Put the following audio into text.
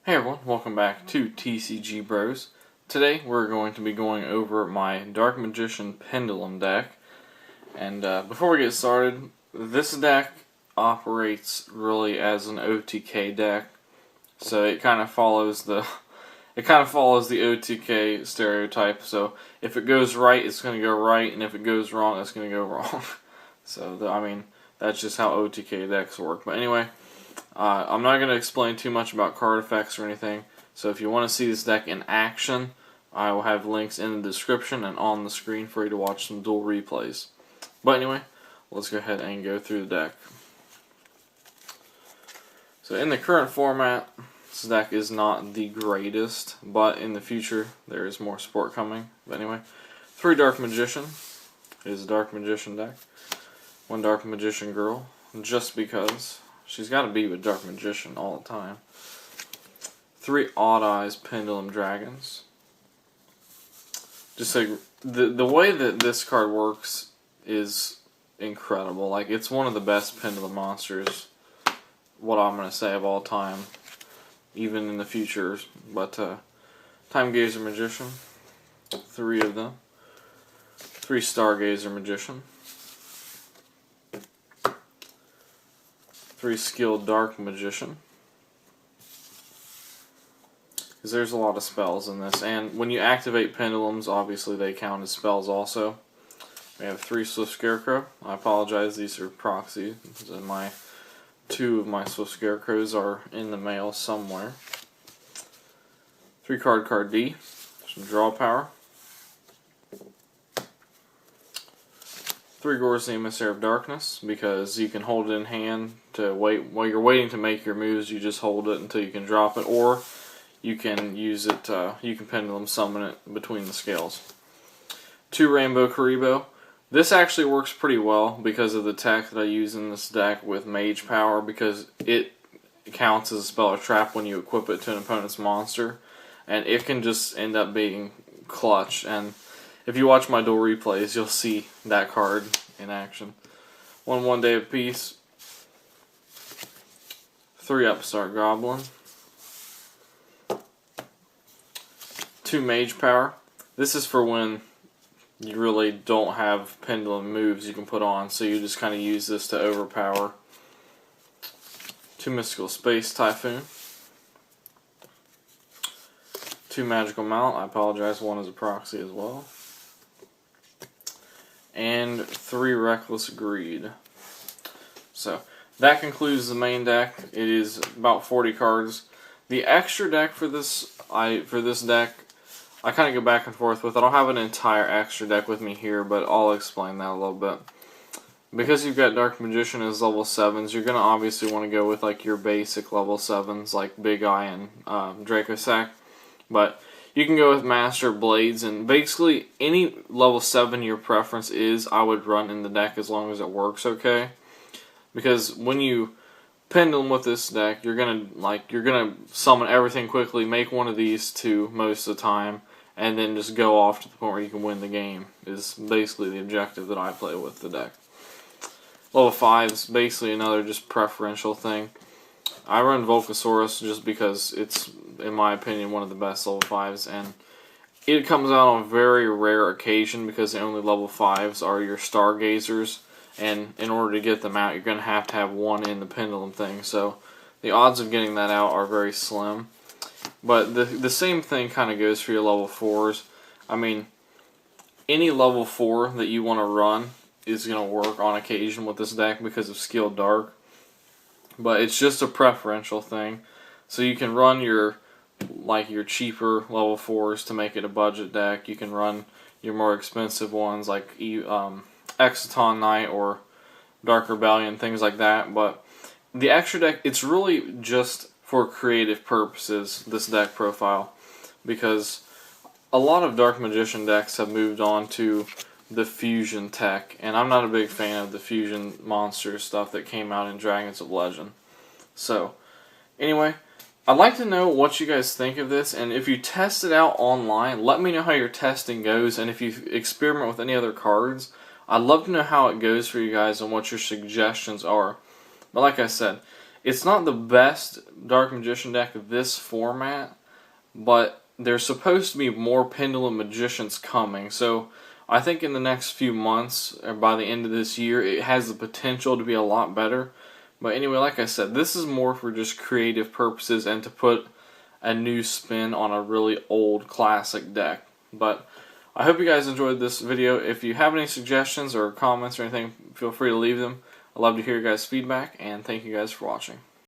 Hey everyone, welcome back to TCG Bros. Today we're going to be going over my Dark Magician Pendulum deck. And before we get started, this deck operates really as an OTK deck. So it kind of follows the OTK stereotype. So if it goes right, it's going to go right, and if it goes wrong, it's going to go wrong. So that's just how OTK decks work. But anyway, I'm not going to explain too much about card effects or anything, so if you want to see this deck in action, I will have links in the description and on the screen for you to watch some dual replays. But anyway, let's go ahead and go through the deck. So in the current format, this deck is not the greatest, but in the future there is more support coming. But anyway, 3 Dark Magician is a Dark Magician deck. 1 Dark Magician girl, just because. She's got to be with Dark Magician all the time. 3 Odd Eyes Pendulum Dragons. Just like the way that this card works is incredible. Like, it's one of the best Pendulum monsters, what I'm going to say, of all time, even in the future. But Time Gazer Magician, 3 of them. 3 Stargazer Magician. 3 Skilled Dark Magician. Because there's a lot of spells in this. And when you activate pendulums, obviously they count as spells also. We have 3 Swift Scarecrow. I apologize, these are proxy. And 2 of my Swift Scarecrows are in the mail somewhere. 3 Card D. Some draw power. 3 Gorz the Emissary of Darkness, because you can hold it in hand to wait while you're waiting to make your moves. You just hold it until you can drop it, or you can use it. You can pendulum summon it between the scales. 2 Rainbow Karibo. This actually works pretty well because of the tech that I use in this deck with Mage Power, because it counts as a spell or trap when you equip it to an opponent's monster, and it can just end up being clutch. And if you watch my dual replays, you'll see that card in action. 1 Day of Peace. 3 Upstart Goblin. 2 Mage Power. This is for when you really don't have pendulum moves you can put on, so you just kind of use this to overpower. 2 Mystical Space Typhoon. 2 Magical Mount. I apologize, 1 is a proxy as well. And 3 Reckless Greed. So that concludes the main deck. It is about 40 cards. The extra deck for this deck, I kind of go back and forth with. I don't have an entire extra deck with me here, but I'll explain that a little bit. Because you've got Dark Magician as level 7s, you're going to obviously want to go with like your basic level 7s, like Big Eye and Draco Sack. But you can go with Master Blades, and basically any level 7 your preference is, I would run in the deck as long as it works okay. Because when you pendulum with this deck, you're gonna summon everything quickly, make one of these 2 most of the time, and then just go off to the point where you can win the game, is basically the objective that I play with the deck. Level 5 is basically another just preferential thing. I run Volcasaurus just because it's, in my opinion, one of the best level 5s, and it comes out on very rare occasion because the only level 5s are your Stargazers, and in order to get them out, you're going to have 1 in the pendulum thing, so the odds of getting that out are very slim. But the same thing kind of goes for your level 4s. I mean, any level 4 that you want to run is going to work on occasion with this deck because of Skilled Dark. But it's just a preferential thing. So you can run your cheaper level 4s to make it a budget deck. You can run your more expensive ones like Exciton Knight or Dark Rebellion, things like that. But the extra deck, it's really just for creative purposes, this deck profile. Because a lot of Dark Magician decks have moved on to the fusion tech, and I'm not a big fan of the fusion monster stuff that came out in Dragons of Legend. So, anyway, I'd like to know what you guys think of this, and if you test it out online, let me know how your testing goes, and if you experiment with any other cards, I'd love to know how it goes for you guys and what your suggestions are. But like I said, It's not the best Dark Magician deck of this format, but there's supposed to be more Pendulum Magicians coming, so I think in the next few months, or by the end of this year, it has the potential to be a lot better. But anyway, like I said, this is more for just creative purposes and to put a new spin on a really old classic deck. But I hope you guys enjoyed this video. If you have any suggestions or comments or anything, feel free to leave them. I'd love to hear your guys' feedback, and thank you guys for watching.